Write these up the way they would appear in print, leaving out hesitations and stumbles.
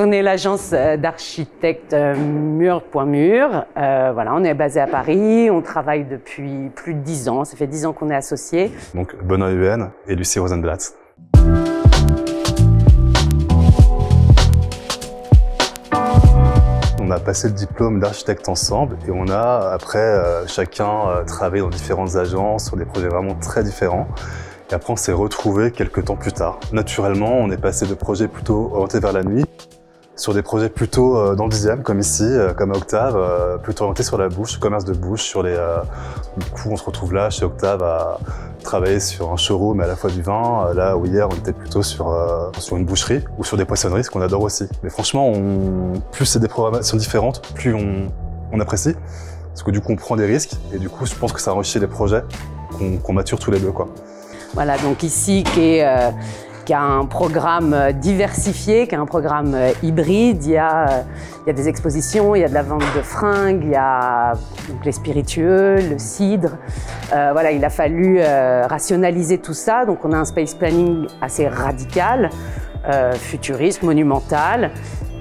On est l'agence d'architectes Mur.Mur. Voilà, on est basé à Paris, on travaille depuis plus de 10 ans, ça fait 10 ans qu'on est associés. Donc Benoît Huen et Lucie Rosenblatt. On a passé le diplôme d'architecte ensemble et on a après chacun travaillé dans différentes agences sur des projets vraiment très différents. Et après on s'est retrouvés quelques temps plus tard. Naturellement, on est passé de projets plutôt orientés vers la nuit sur des projets plutôt dans le 10e, comme ici, comme à Octave, plutôt orientés sur la bouche, commerce de bouche, sur les. Du coup, on se retrouve là chez Octave à travailler sur un showroom à la fois du vin. Là où hier, on était plutôt sur une boucherie ou sur des poissonneries, ce qu'on adore aussi. Mais franchement, plus c'est des programmations différentes, plus on apprécie, parce que du coup, on prend des risques et du coup, je pense que ça enrichit les projets qu'on mature tous les deux, quoi. Voilà, donc ici qui a un programme diversifié, qui a un programme hybride. Il y a des expositions, il y a de la vente de fringues, il y a donc les spiritueux, le cidre. Voilà, il a fallu rationaliser tout ça. Donc on a un space planning assez radical, futuriste, monumental,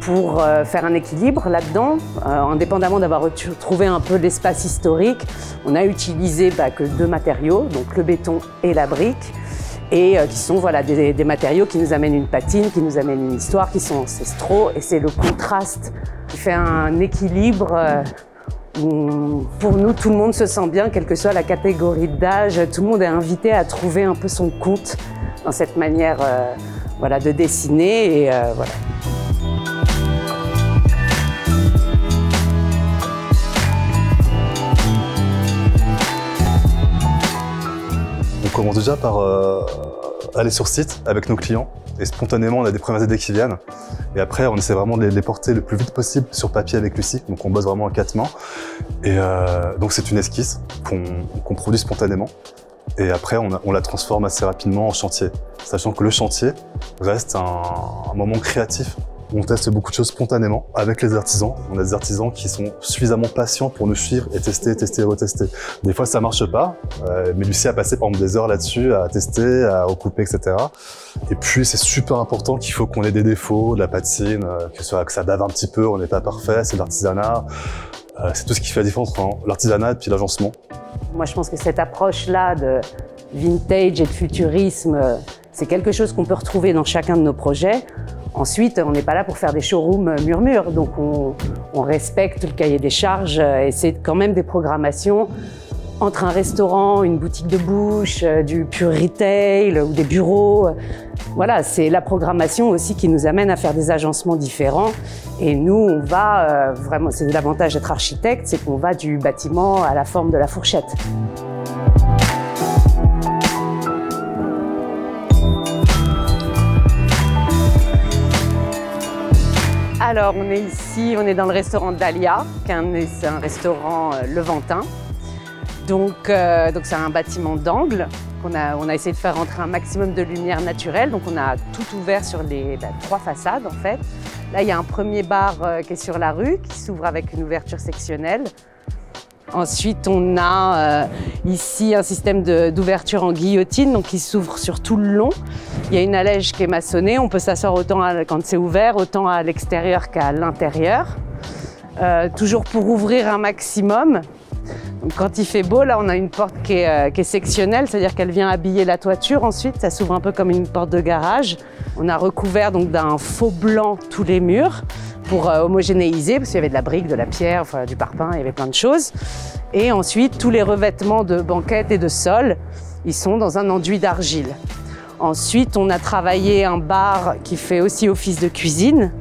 pour faire un équilibre là-dedans. Indépendamment d'avoir retrouvé un peu l'espace historique, on a utilisé que 2 matériaux, donc le béton et la brique, et qui sont voilà, des matériaux qui nous amènent une patine, qui nous amènent une histoire, qui sont ancestraux, et c'est le contraste qui fait un équilibre où, pour nous, tout le monde se sent bien, quelle que soit la catégorie d'âge, tout le monde est invité à trouver un peu son compte dans cette manière voilà, de dessiner, et voilà. On commence déjà par aller sur site avec nos clients et spontanément on a des premières idées qui viennent et après on essaie vraiment de les porter le plus vite possible sur papier avec Lucie, donc on bosse vraiment à 4 mains et donc c'est une esquisse qu'on produit spontanément et après on la transforme assez rapidement en chantier, sachant que le chantier reste un moment créatif. On teste beaucoup de choses spontanément avec les artisans. On a des artisans qui sont suffisamment patients pour nous suivre et tester, tester, retester. Des fois, ça marche pas, mais Lucie a passé par exemple des heures là-dessus à tester, à recouper, etc. Et puis, c'est super important qu'il faut qu'on ait des défauts, de la patine, que ça bave un petit peu, on n'est pas parfait, c'est de l'artisanat. C'est tout ce qui fait la différence entre l'artisanat et puis l'agencement. Moi, je pense que cette approche-là de vintage et de futurisme, c'est quelque chose qu'on peut retrouver dans chacun de nos projets. Ensuite, on n'est pas là pour faire des showrooms mur-mur, donc on respecte le cahier des charges et c'est quand même des programmations entre un restaurant, une boutique de bouche, du pur retail ou des bureaux. Voilà, c'est la programmation aussi qui nous amène à faire des agencements différents. Et nous, on va vraiment, c'est l'avantage d'être architecte, c'est qu'on va du bâtiment à la forme de la fourchette. Alors, on est ici, on est dans le restaurant Dahlia, c'est un restaurant levantin. Donc c'est un bâtiment d'angle. On a essayé de faire rentrer un maximum de lumière naturelle. Donc on a tout ouvert sur les 3 façades en fait. Là, il y a un premier bar qui est sur la rue, qui s'ouvre avec une ouverture sectionnelle. Ensuite, on a ici un système d'ouverture en guillotine, donc qui s'ouvre sur tout le long. Il y a une allège qui est maçonnée, on peut s'asseoir autant quand c'est ouvert, autant à l'extérieur qu'à l'intérieur. Toujours pour ouvrir un maximum. Donc, quand il fait beau, là, on a une porte qui est sectionnelle, c'est-à-dire qu'elle vient habiller la toiture. Ensuite, ça s'ouvre un peu comme une porte de garage. On a recouvert donc d'un faux blanc tous les murs pour homogénéiser, parce qu'il y avait de la brique, de la pierre, enfin, du parpaing, il y avait plein de choses. Et ensuite, tous les revêtements de banquettes et de sol, ils sont dans un enduit d'argile. Ensuite, on a travaillé un bar qui fait aussi office de cuisine.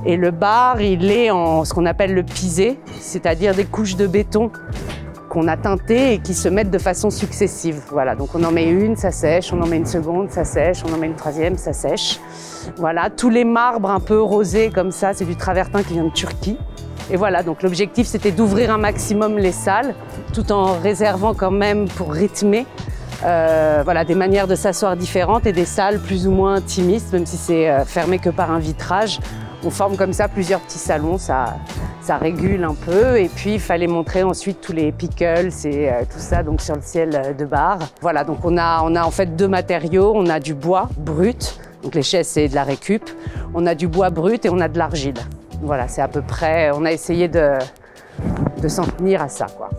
Et le bar, il est en ce qu'on appelle le pisé, c'est-à-dire des couches de béton qu'on a teintées et qui se mettent de façon successive. Voilà, donc on en met une, ça sèche, on en met une seconde, ça sèche, on en met une troisième, ça sèche. Voilà, tous les marbres un peu rosés comme ça, c'est du travertin qui vient de Turquie. Et voilà, donc l'objectif c'était d'ouvrir un maximum les salles, tout en réservant quand même pour rythmer voilà, des manières de s'asseoir différentes et des salles plus ou moins intimistes, même si c'est fermé que par un vitrage. On forme comme ça plusieurs petits salons, ça régule un peu. Et puis il fallait montrer ensuite tous les pickles et tout ça donc sur le ciel de bar. Voilà, donc on a en fait 2 matériaux. On a du bois brut, Donc les chaises, c'est de la récup. On a du bois brut et on a de l'argile. Voilà, c'est à peu près, on a essayé de s'en tenir à ça, quoi.